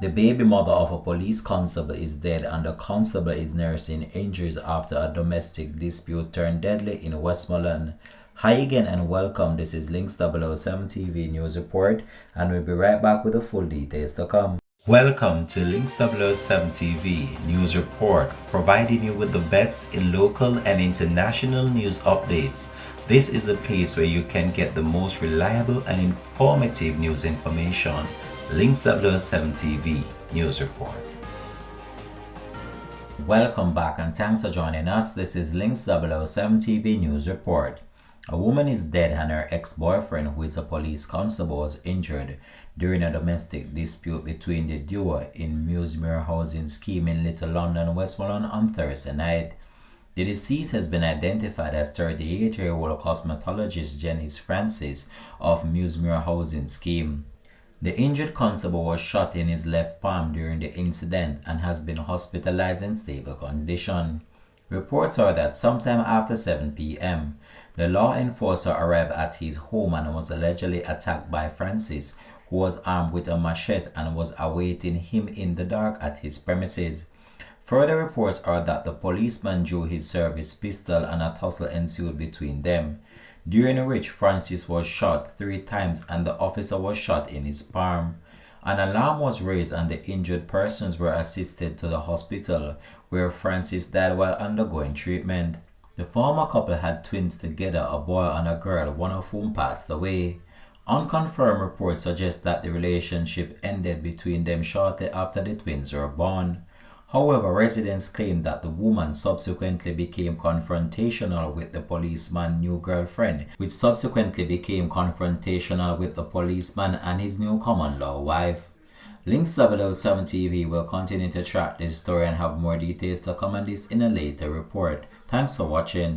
The baby mother of a police constable is dead and the constable is nursing injuries after a domestic dispute turned deadly in Westmoreland. Hi again and welcome. This is Links 007 TV News Report and we'll be right back with the full details to come. Welcome to Links 007 TV News Report, providing you with the best in local and international news updates. This is a place where you can get the most reliable and informative news information. Links 007 TV News Report. Welcome back and thanks for joining us. This is Links 007 TV News Report. A woman is dead and her ex-boyfriend, who is a police constable, was injured during a domestic dispute between the duo in Musemere housing scheme in Little London, Westmoreland on Thursday night. The deceased has been identified as 38-year-old cosmetologist Janice Francis of Musemere housing scheme. The injured constable was shot in his left palm during the incident and has been hospitalized in stable condition. Reports are that sometime after 7 p.m., the law enforcer arrived at his home and was allegedly attacked by Francis, who was armed with a machete and was awaiting him in the dark at his premises. Further reports are that the policeman drew his service pistol and a tussle ensued between them, during which Francis was shot 3 times and the officer was shot in his palm. An alarm was raised and the injured persons were assisted to the hospital, where Francis died while undergoing treatment. The former couple had twins together, a boy and a girl, one of whom passed away. Unconfirmed reports suggest that the relationship ended between them shortly after the twins were born. However, residents claim that the woman subsequently became confrontational with the policeman's new girlfriend, which subsequently became confrontational with the policeman and his new common-law wife. Links 007 TV will continue to track this story and have more details to come on this in a later report. Thanks for watching.